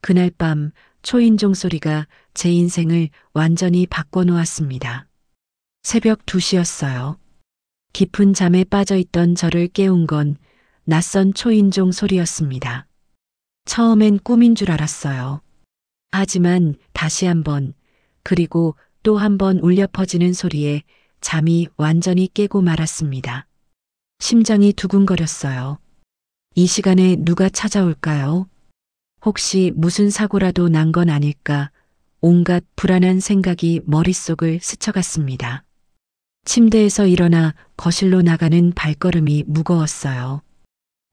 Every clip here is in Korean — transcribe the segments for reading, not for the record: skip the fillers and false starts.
그날 밤 초인종 소리가 제 인생을 완전히 바꿔놓았습니다. 새벽 2시였어요. 깊은 잠에 빠져있던 저를 깨운 건 낯선 초인종 소리였습니다. 처음엔 꿈인 줄 알았어요. 하지만 다시 한번, 그리고 또 한 번 울려 퍼지는 소리에 잠이 완전히 깨고 말았습니다. 심장이 두근거렸어요. 이 시간에 누가 찾아올까요? 혹시 무슨 사고라도 난 건 아닐까? 온갖 불안한 생각이 머릿속을 스쳐갔습니다. 침대에서 일어나 거실로 나가는 발걸음이 무거웠어요.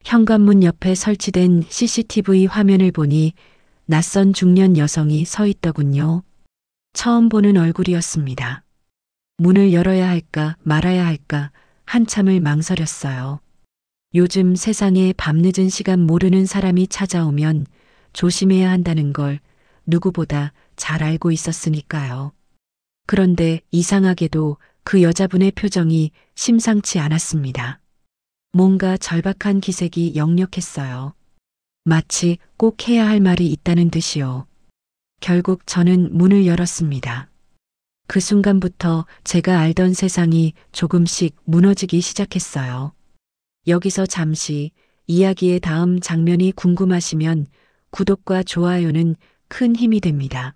현관문 옆에 설치된 CCTV 화면을 보니 낯선 중년 여성이 서 있더군요. 처음 보는 얼굴이었습니다. 문을 열어야 할까 말아야 할까 한참을 망설였어요. 요즘 세상에 밤늦은 시간 모르는 사람이 찾아오면 조심해야 한다는 걸 누구보다 잘 알고 있었으니까요. 그런데 이상하게도 그 여자분의 표정이 심상치 않았습니다. 뭔가 절박한 기색이 역력했어요. 마치 꼭 해야 할 말이 있다는 듯이요. 결국 저는 문을 열었습니다. 그 순간부터 제가 알던 세상이 조금씩 무너지기 시작했어요. 여기서 잠시 이야기의 다음 장면이 궁금하시면 구독과 좋아요는 큰 힘이 됩니다.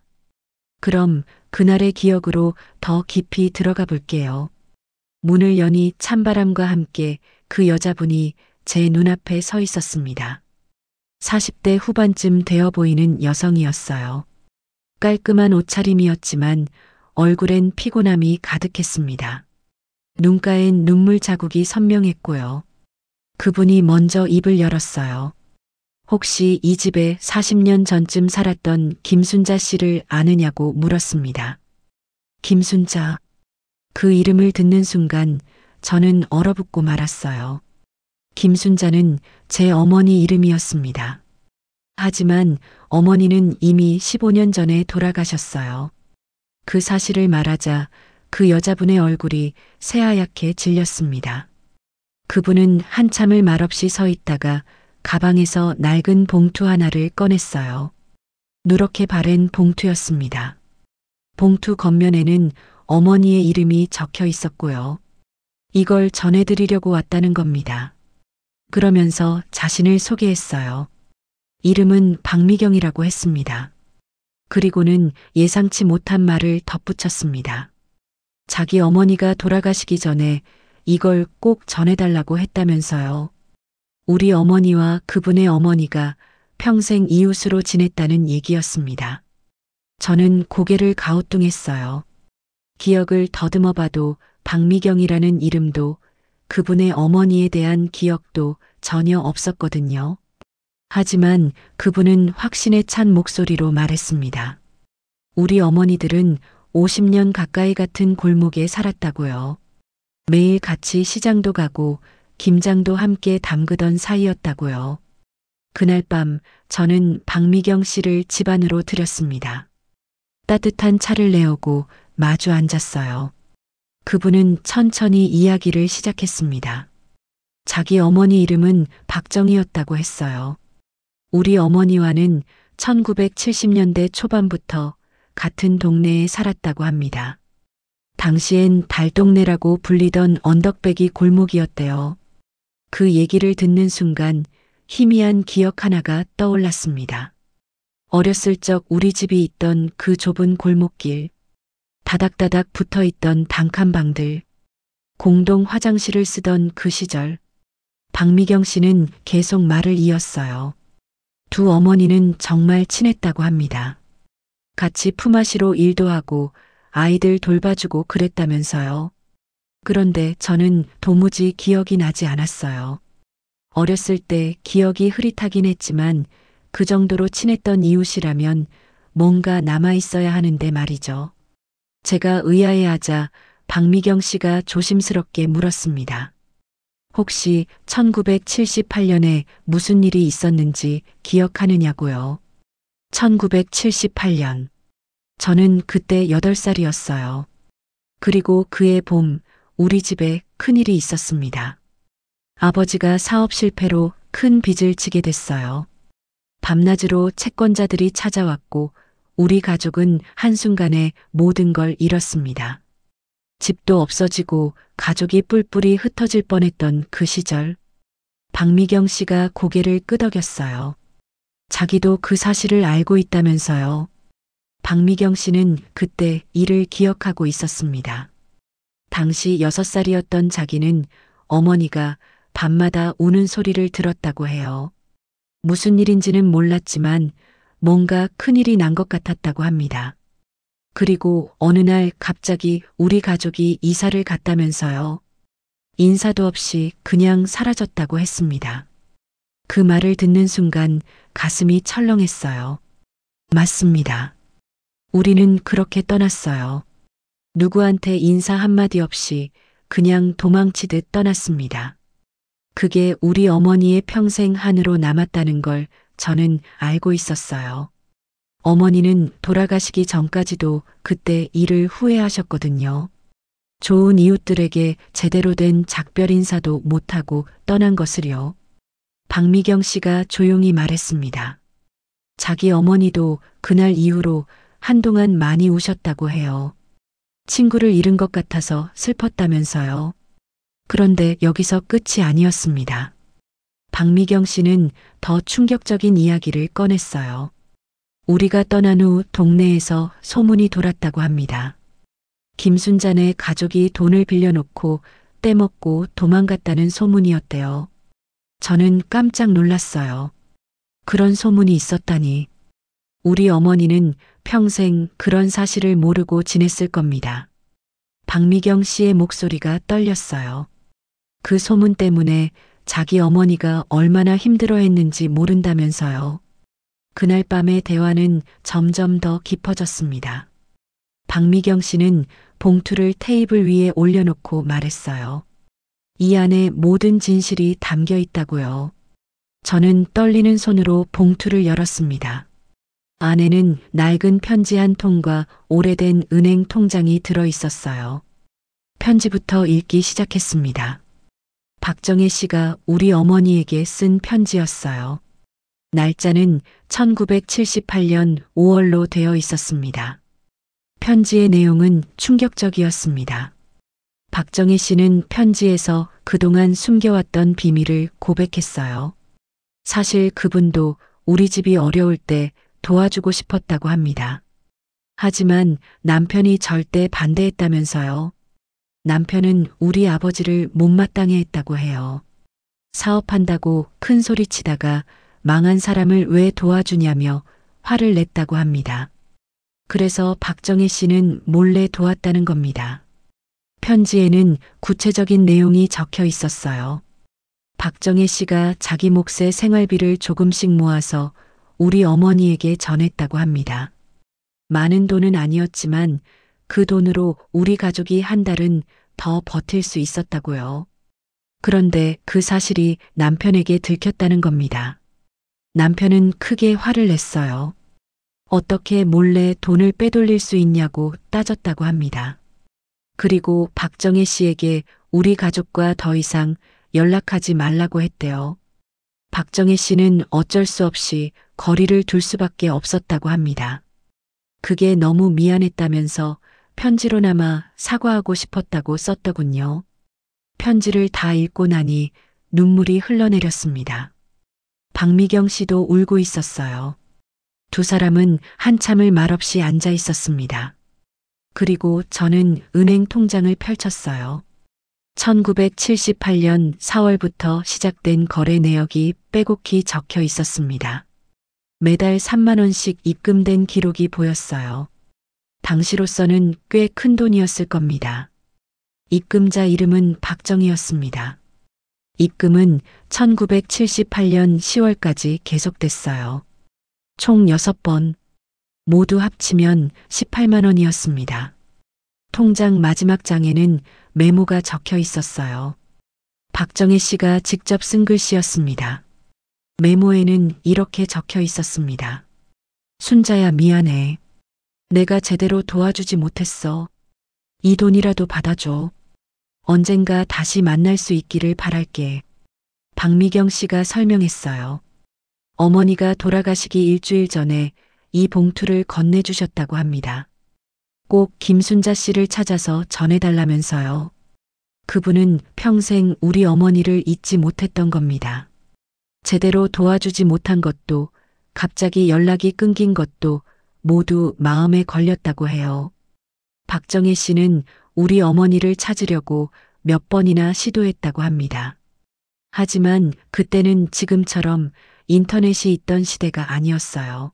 그럼 그날의 기억으로 더 깊이 들어가 볼게요. 문을 여니 찬바람과 함께 그 여자분이 제 눈앞에 서 있었습니다. 40대 후반쯤 되어 보이는 여성이었어요. 깔끔한 옷차림이었지만 얼굴엔 피곤함이 가득했습니다. 눈가엔 눈물 자국이 선명했고요. 그분이 먼저 입을 열었어요. 혹시 이 집에 40년 전쯤 살았던 김순자 씨를 아느냐고 물었습니다. 김순자. 그 이름을 듣는 순간 저는 얼어붙고 말았어요. 김순자는 제 어머니 이름이었습니다. 하지만 어머니는 이미 15년 전에 돌아가셨어요. 그 사실을 말하자 그 여자분의 얼굴이 새하얗게 질렸습니다. 그분은 한참을 말없이 서 있다가 가방에서 낡은 봉투 하나를 꺼냈어요. 누렇게 바랜 봉투였습니다. 봉투 겉면에는 어머니의 이름이 적혀 있었고요. 이걸 전해드리려고 왔다는 겁니다. 그러면서 자신을 소개했어요. 이름은 박미경이라고 했습니다. 그리고는 예상치 못한 말을 덧붙였습니다. 자기 어머니가 돌아가시기 전에 이걸 꼭 전해달라고 했다면서요. 우리 어머니와 그분의 어머니가 평생 이웃으로 지냈다는 얘기였습니다. 저는 고개를 가우뚱했어요. 기억을 더듬어 봐도 박미경이라는 이름도 그분의 어머니에 대한 기억도 전혀 없었거든요. 하지만 그분은 확신에 찬 목소리로 말했습니다. 우리 어머니들은 50년 가까이 같은 골목에 살았다고요. 매일 같이 시장도 가고 김장도 함께 담그던 사이였다고요. 그날 밤 저는 박미경 씨를 집 안으로 들였습니다. 따뜻한 차를 내오고 마주 앉았어요. 그분은 천천히 이야기를 시작했습니다. 자기 어머니 이름은 박정희였다고 했어요. 우리 어머니와는 1970년대 초반부터 같은 동네에 살았다고 합니다. 당시엔 달동네라고 불리던 언덕배기 골목이었대요. 그 얘기를 듣는 순간 희미한 기억 하나가 떠올랐습니다. 어렸을 적 우리 집이 있던 그 좁은 골목길, 다닥다닥 붙어있던 단칸방들, 공동 화장실을 쓰던 그 시절, 박미경 씨는 계속 말을 이었어요. 두 어머니는 정말 친했다고 합니다. 같이 품앗이로 일도 하고 아이들 돌봐주고 그랬다면서요. 그런데 저는 도무지 기억이 나지 않았어요. 어렸을 때 기억이 흐릿하긴 했지만 그 정도로 친했던 이웃이라면 뭔가 남아있어야 하는데 말이죠. 제가 의아해하자 박미경 씨가 조심스럽게 물었습니다. 혹시 1978년에 무슨 일이 있었는지 기억하느냐고요. 1978년. 저는 그때 8살이었어요. 그리고 그해 봄 우리 집에 큰일이 있었습니다. 아버지가 사업 실패로 큰 빚을 지게 됐어요. 밤낮으로 채권자들이 찾아왔고 우리 가족은 한순간에 모든 걸 잃었습니다. 집도 없어지고 가족이 뿔뿔이 흩어질 뻔했던 그 시절, 박미경 씨가 고개를 끄덕였어요. 자기도 그 사실을 알고 있다면서요. 박미경 씨는 그때 일을 기억하고 있었습니다. 당시 6살이었던 자기는 어머니가 밤마다 우는 소리를 들었다고 해요. 무슨 일인지는 몰랐지만 뭔가 큰일이 난 것 같았다고 합니다. 그리고 어느 날 갑자기 우리 가족이 이사를 갔다면서요. 인사도 없이 그냥 사라졌다고 했습니다. 그 말을 듣는 순간 가슴이 철렁했어요. 맞습니다. 우리는 그렇게 떠났어요. 누구한테 인사 한마디 없이 그냥 도망치듯 떠났습니다. 그게 우리 어머니의 평생 한으로 남았다는 걸 저는 알고 있었어요. 어머니는 돌아가시기 전까지도 그때 일을 후회하셨거든요. 좋은 이웃들에게 제대로 된 작별 인사도 못하고 떠난 것을요. 박미경 씨가 조용히 말했습니다. 자기 어머니도 그날 이후로 한동안 많이 우셨다고 해요. 친구를 잃은 것 같아서 슬펐다면서요. 그런데 여기서 끝이 아니었습니다. 박미경 씨는 더 충격적인 이야기를 꺼냈어요. 우리가 떠난 후 동네에서 소문이 돌았다고 합니다. 김순잔의 가족이 돈을 빌려놓고 떼먹고 도망갔다는 소문이었대요. 저는 깜짝 놀랐어요. 그런 소문이 있었다니. 우리 어머니는 평생 그런 사실을 모르고 지냈을 겁니다. 박미경 씨의 목소리가 떨렸어요. 그 소문 때문에 자기 어머니가 얼마나 힘들어했는지 모른다면서요. 그날 밤의 대화는 점점 더 깊어졌습니다. 박미경 씨는 봉투를 테이블 위에 올려놓고 말했어요. 이 안에 모든 진실이 담겨 있다고요. 저는 떨리는 손으로 봉투를 열었습니다. 안에는 낡은 편지 한 통과 오래된 은행 통장이 들어 있었어요. 편지부터 읽기 시작했습니다. 박정혜 씨가 우리 어머니에게 쓴 편지였어요. 날짜는 1978년 5월로 되어 있었습니다. 편지의 내용은 충격적이었습니다. 박정혜 씨는 편지에서 그동안 숨겨왔던 비밀을 고백했어요. 사실 그분도 우리 집이 어려울 때 도와주고 싶었다고 합니다. 하지만 남편이 절대 반대했다면서요. 남편은 우리 아버지를 못마땅해 했다고 해요. 사업한다고 큰 소리 치다가 망한 사람을 왜 도와주냐며 화를 냈다고 합니다. 그래서 박정혜 씨는 몰래 도왔다는 겁니다. 편지에는 구체적인 내용이 적혀 있었어요. 박정혜 씨가 자기 몫의 생활비를 조금씩 모아서 우리 어머니에게 전했다고 합니다. 많은 돈은 아니었지만 그 돈으로 우리 가족이 한 달은 더 버틸 수 있었다고요. 그런데 그 사실이 남편에게 들켰다는 겁니다. 남편은 크게 화를 냈어요. 어떻게 몰래 돈을 빼돌릴 수 있냐고 따졌다고 합니다. 그리고 박정혜 씨에게 우리 가족과 더 이상 연락하지 말라고 했대요. 박정혜 씨는 어쩔 수 없이 거리를 둘 수밖에 없었다고 합니다. 그게 너무 미안했다면서 편지로나마 사과하고 싶었다고 썼더군요. 편지를 다 읽고 나니 눈물이 흘러내렸습니다. 박미경 씨도 울고 있었어요. 두 사람은 한참을 말없이 앉아 있었습니다. 그리고 저는 은행 통장을 펼쳤어요. 1978년 4월부터 시작된 거래 내역이 빼곡히 적혀 있었습니다. 매달 3만 원씩 입금된 기록이 보였어요. 당시로서는 꽤 큰 돈이었을 겁니다. 입금자 이름은 박정희였습니다. 입금은 1978년 10월까지 계속됐어요. 총 6번, 모두 합치면 18만 원이었습니다. 통장 마지막 장에는 메모가 적혀 있었어요. 박정혜 씨가 직접 쓴 글씨였습니다. 메모에는 이렇게 적혀 있었습니다. 순자야, 미안해. 내가 제대로 도와주지 못했어. 이 돈이라도 받아줘. 언젠가 다시 만날 수 있기를 바랄게. 박미경 씨가 설명했어요. 어머니가 돌아가시기 일주일 전에 이 봉투를 건네주셨다고 합니다. 꼭 김순자 씨를 찾아서 전해달라면서요. 그분은 평생 우리 어머니를 잊지 못했던 겁니다. 제대로 도와주지 못한 것도, 갑자기 연락이 끊긴 것도 모두 마음에 걸렸다고 해요. 박정혜 씨는 우리 어머니를 찾으려고 몇 번이나 시도했다고 합니다. 하지만 그때는 지금처럼 인터넷이 있던 시대가 아니었어요.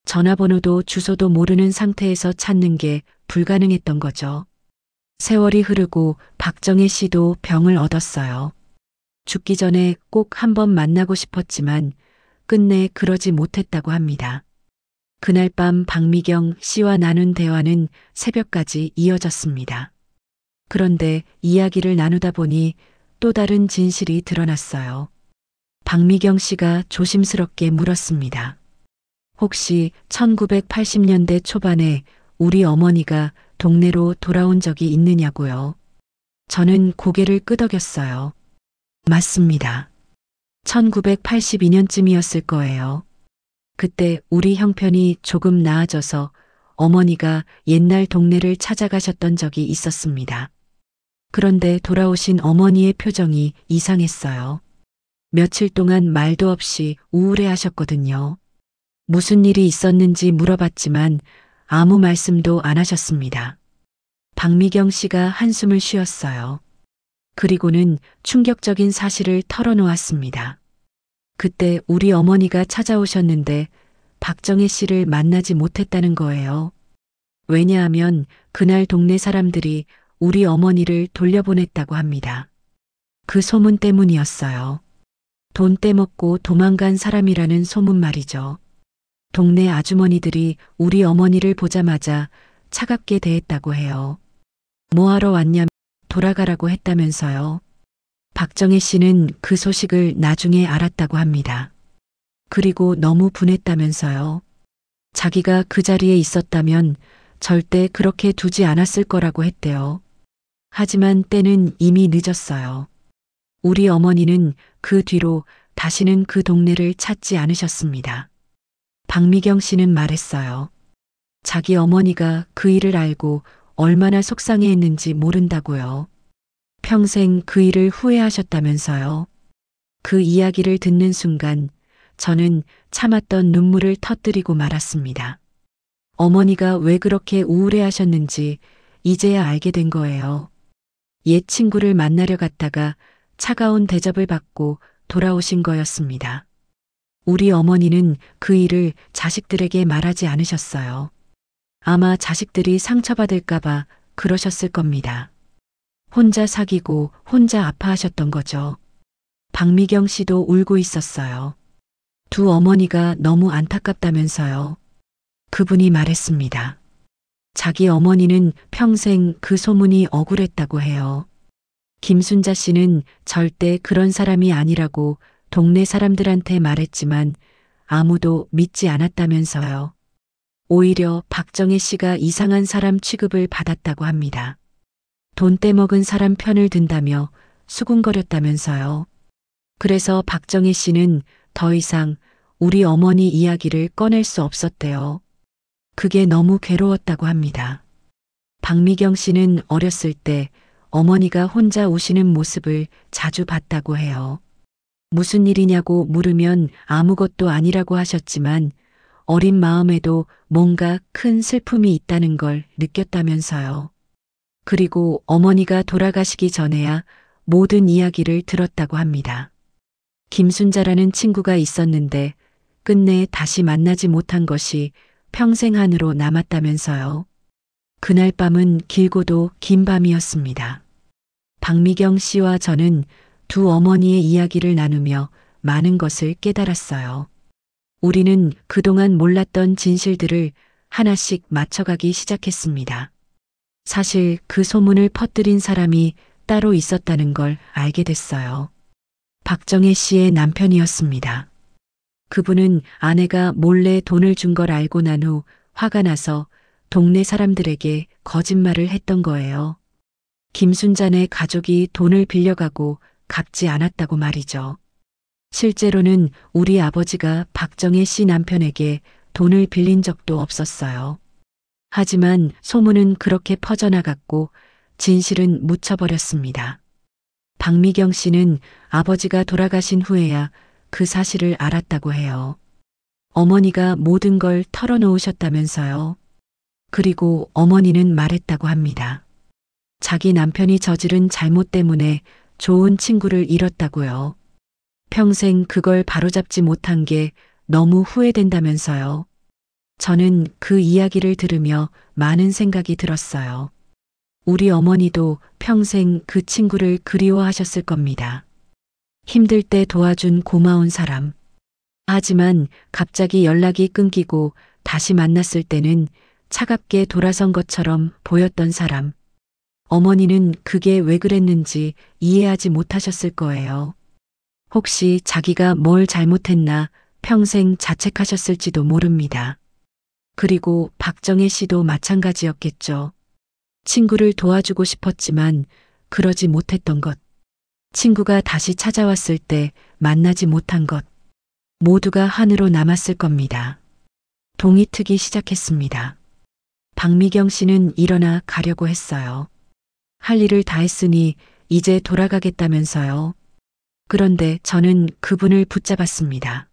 전화번호도 주소도 모르는 상태에서 찾는 게 불가능했던 거죠. 세월이 흐르고 박정혜 씨도 병을 얻었어요. 죽기 전에 꼭 한번 만나고 싶었지만 끝내 그러지 못했다고 합니다. 그날 밤 박미경 씨와 나눈 대화는 새벽까지 이어졌습니다. 그런데 이야기를 나누다 보니 또 다른 진실이 드러났어요. 박미경 씨가 조심스럽게 물었습니다. 혹시 1980년대 초반에 우리 어머니가 동네로 돌아온 적이 있느냐고요? 저는 고개를 끄덕였어요. 맞습니다. 1982년쯤이었을 거예요. 그때 우리 형편이 조금 나아져서 어머니가 옛날 동네를 찾아가셨던 적이 있었습니다. 그런데 돌아오신 어머니의 표정이 이상했어요. 며칠 동안 말도 없이 우울해 하셨거든요. 무슨 일이 있었는지 물어봤지만 아무 말씀도 안 하셨습니다. 박미경 씨가 한숨을 쉬었어요. 그리고는 충격적인 사실을 털어놓았습니다. 그때 우리 어머니가 찾아오셨는데 박정혜 씨를 만나지 못했다는 거예요. 왜냐하면 그날 동네 사람들이 우리 어머니를 돌려보냈다고 합니다. 그 소문 때문이었어요. 돈 떼먹고 도망간 사람이라는 소문 말이죠. 동네 아주머니들이 우리 어머니를 보자마자 차갑게 대했다고 해요. 뭐하러 왔냐며 돌아가라고 했다면서요. 박정혜 씨는 그 소식을 나중에 알았다고 합니다. 그리고 너무 분했다면서요. 자기가 그 자리에 있었다면 절대 그렇게 두지 않았을 거라고 했대요. 하지만 때는 이미 늦었어요. 우리 어머니는 그 뒤로 다시는 그 동네를 찾지 않으셨습니다. 박미경 씨는 말했어요. 자기 어머니가 그 일을 알고 얼마나 속상해했는지 모른다고요. 평생 그 일을 후회하셨다면서요. 그 이야기를 듣는 순간 저는 참았던 눈물을 터뜨리고 말았습니다. 어머니가 왜 그렇게 우울해하셨는지 이제야 알게 된 거예요. 옛 친구를 만나려 갔다가 차가운 대접을 받고 돌아오신 거였습니다. 우리 어머니는 그 일을 자식들에게 말하지 않으셨어요. 아마 자식들이 상처받을까봐 그러셨을 겁니다. 혼자 사귀고 혼자 아파하셨던 거죠. 박미경 씨도 울고 있었어요. 두 어머니가 너무 안타깝다면서요. 그분이 말했습니다. 자기 어머니는 평생 그 소문이 억울했다고 해요. 김순자 씨는 절대 그런 사람이 아니라고 동네 사람들한테 말했지만 아무도 믿지 않았다면서요. 오히려 박정혜 씨가 이상한 사람 취급을 받았다고 합니다. 돈 떼먹은 사람 편을 든다며 수군거렸다면서요. 그래서 박정혜 씨는 더 이상 우리 어머니 이야기를 꺼낼 수 없었대요. 그게 너무 괴로웠다고 합니다. 박미경 씨는 어렸을 때 어머니가 혼자 우시는 모습을 자주 봤다고 해요. 무슨 일이냐고 물으면 아무것도 아니라고 하셨지만 어린 마음에도 뭔가 큰 슬픔이 있다는 걸 느꼈다면서요. 그리고 어머니가 돌아가시기 전에야 모든 이야기를 들었다고 합니다. 김순자라는 친구가 있었는데 끝내 다시 만나지 못한 것이 평생 안으로 남았다면서요. 그날 밤은 길고도 긴 밤이었습니다. 박미경 씨와 저는 두 어머니의 이야기를 나누며 많은 것을 깨달았어요. 우리는 그동안 몰랐던 진실들을 하나씩 맞춰가기 시작했습니다. 사실 그 소문을 퍼뜨린 사람이 따로 있었다는 걸 알게 됐어요. 박정혜 씨의 남편이었습니다. 그분은 아내가 몰래 돈을 준 걸 알고 난 후 화가 나서 동네 사람들에게 거짓말을 했던 거예요. 김순자네 가족이 돈을 빌려가고 갚지 않았다고 말이죠. 실제로는 우리 아버지가 박정혜 씨 남편에게 돈을 빌린 적도 없었어요. 하지만 소문은 그렇게 퍼져나갔고 진실은 묻혀버렸습니다. 박미경 씨는 아버지가 돌아가신 후에야 그 사실을 알았다고 해요. 어머니가 모든 걸 털어놓으셨다면서요. 그리고 어머니는 말했다고 합니다. 자기 남편이 저지른 잘못 때문에 좋은 친구를 잃었다고요. 평생 그걸 바로잡지 못한 게 너무 후회된다면서요. 저는 그 이야기를 들으며 많은 생각이 들었어요. 우리 어머니도 평생 그 친구를 그리워하셨을 겁니다. 힘들 때 도와준 고마운 사람. 하지만 갑자기 연락이 끊기고 다시 만났을 때는 차갑게 돌아선 것처럼 보였던 사람. 어머니는 그게 왜 그랬는지 이해하지 못하셨을 거예요. 혹시 자기가 뭘 잘못했나 평생 자책하셨을지도 모릅니다. 그리고 박정혜 씨도 마찬가지였겠죠. 친구를 도와주고 싶었지만 그러지 못했던 것. 친구가 다시 찾아왔을 때 만나지 못한 것. 모두가 한으로 남았을 겁니다. 동이 트기 시작했습니다. 박미경 씨는 일어나 가려고 했어요. 할 일을 다 했으니 이제 돌아가겠다면서요. 그런데 저는 그분을 붙잡았습니다.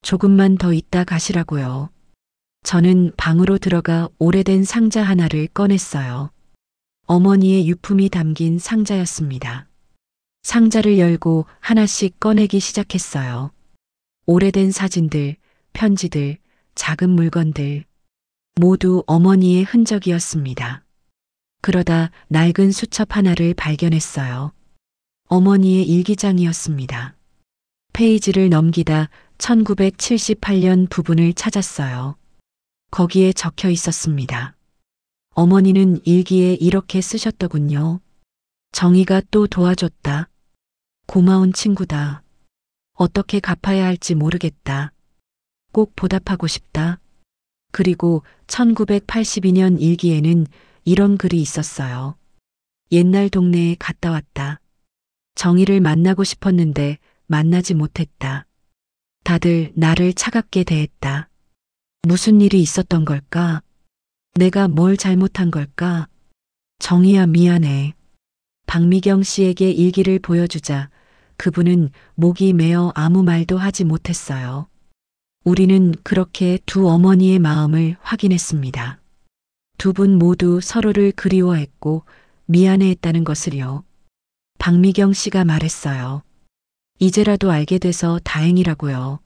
조금만 더 있다 가시라고요. 저는 방으로 들어가 오래된 상자 하나를 꺼냈어요. 어머니의 유품이 담긴 상자였습니다. 상자를 열고 하나씩 꺼내기 시작했어요. 오래된 사진들, 편지들, 작은 물건들, 모두 어머니의 흔적이었습니다. 그러다 낡은 수첩 하나를 발견했어요. 어머니의 일기장이었습니다. 페이지를 넘기다 1978년 부분을 찾았어요. 거기에 적혀 있었습니다. 어머니는 일기에 이렇게 쓰셨더군요. 정희가 또 도와줬다. 고마운 친구다. 어떻게 갚아야 할지 모르겠다. 꼭 보답하고 싶다. 그리고 1982년 일기에는 이런 글이 있었어요. 옛날 동네에 갔다 왔다. 정희를 만나고 싶었는데 만나지 못했다. 다들 나를 차갑게 대했다. 무슨 일이 있었던 걸까? 내가 뭘 잘못한 걸까? 정희야 미안해. 박미경 씨에게 일기를 보여주자 그분은 목이 메어 아무 말도 하지 못했어요. 우리는 그렇게 두 어머니의 마음을 확인했습니다. 두 분 모두 서로를 그리워했고 미안해했다는 것을요. 박미경 씨가 말했어요. 이제라도 알게 돼서 다행이라고요.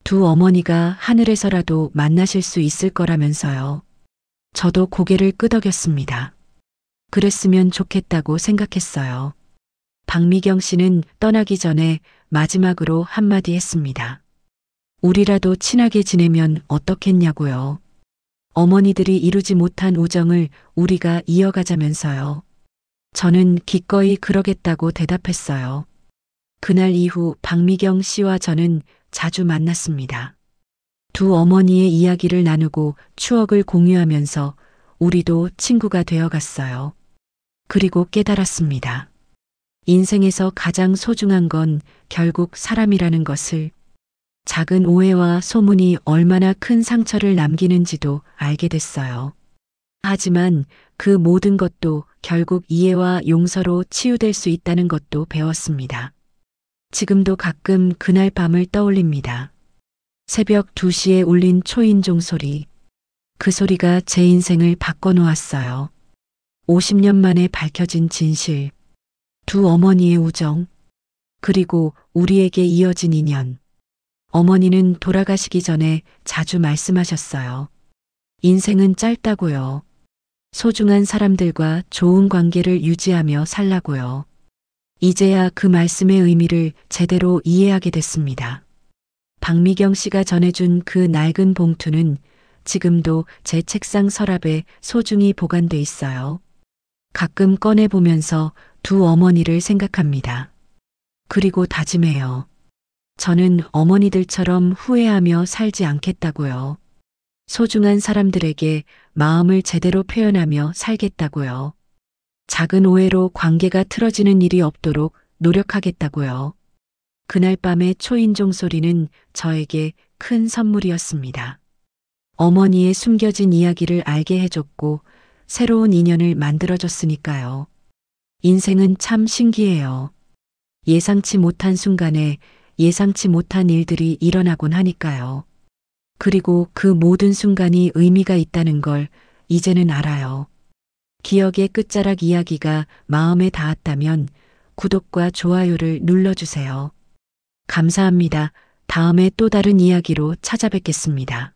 두 어머니가 하늘에서라도 만나실 수 있을 거라면서요. 저도 고개를 끄덕였습니다. 그랬으면 좋겠다고 생각했어요. 박미경 씨는 떠나기 전에 마지막으로 한마디 했습니다. 우리라도 친하게 지내면 어떻겠냐고요. 어머니들이 이루지 못한 우정을 우리가 이어가자면서요. 저는 기꺼이 그러겠다고 대답했어요. 그날 이후 박미경 씨와 저는 자주 만났습니다. 두 어머니의 이야기를 나누고 추억을 공유하면서 우리도 친구가 되어갔어요. 그리고 깨달았습니다. 인생에서 가장 소중한 건 결국 사람이라는 것을, 작은 오해와 소문이 얼마나 큰 상처를 남기는지도 알게 됐어요. 하지만 그 모든 것도 결국 이해와 용서로 치유될 수 있다는 것도 배웠습니다. 지금도 가끔 그날 밤을 떠올립니다. 새벽 2시에 울린 초인종 소리. 그 소리가 제 인생을 바꿔놓았어요. 50년 만에 밝혀진 진실. 두 어머니의 우정. 그리고 우리에게 이어진 인연. 어머니는 돌아가시기 전에 자주 말씀하셨어요. 인생은 짧다고요. 소중한 사람들과 좋은 관계를 유지하며 살라고요. 이제야 그 말씀의 의미를 제대로 이해하게 됐습니다. 박미경 씨가 전해준 그 낡은 봉투는 지금도 제 책상 서랍에 소중히 보관돼 있어요. 가끔 꺼내보면서 두 어머니를 생각합니다. 그리고 다짐해요. 저는 어머니들처럼 후회하며 살지 않겠다고요. 소중한 사람들에게 마음을 제대로 표현하며 살겠다고요. 작은 오해로 관계가 틀어지는 일이 없도록 노력하겠다고요. 그날 밤의 초인종 소리는 저에게 큰 선물이었습니다. 어머니의 숨겨진 이야기를 알게 해줬고 새로운 인연을 만들어줬으니까요. 인생은 참 신기해요. 예상치 못한 순간에 예상치 못한 일들이 일어나곤 하니까요. 그리고 그 모든 순간이 의미가 있다는 걸 이제는 알아요. 기억의 끝자락 이야기가 마음에 닿았다면 구독과 좋아요를 눌러주세요. 감사합니다. 다음에 또 다른 이야기로 찾아뵙겠습니다.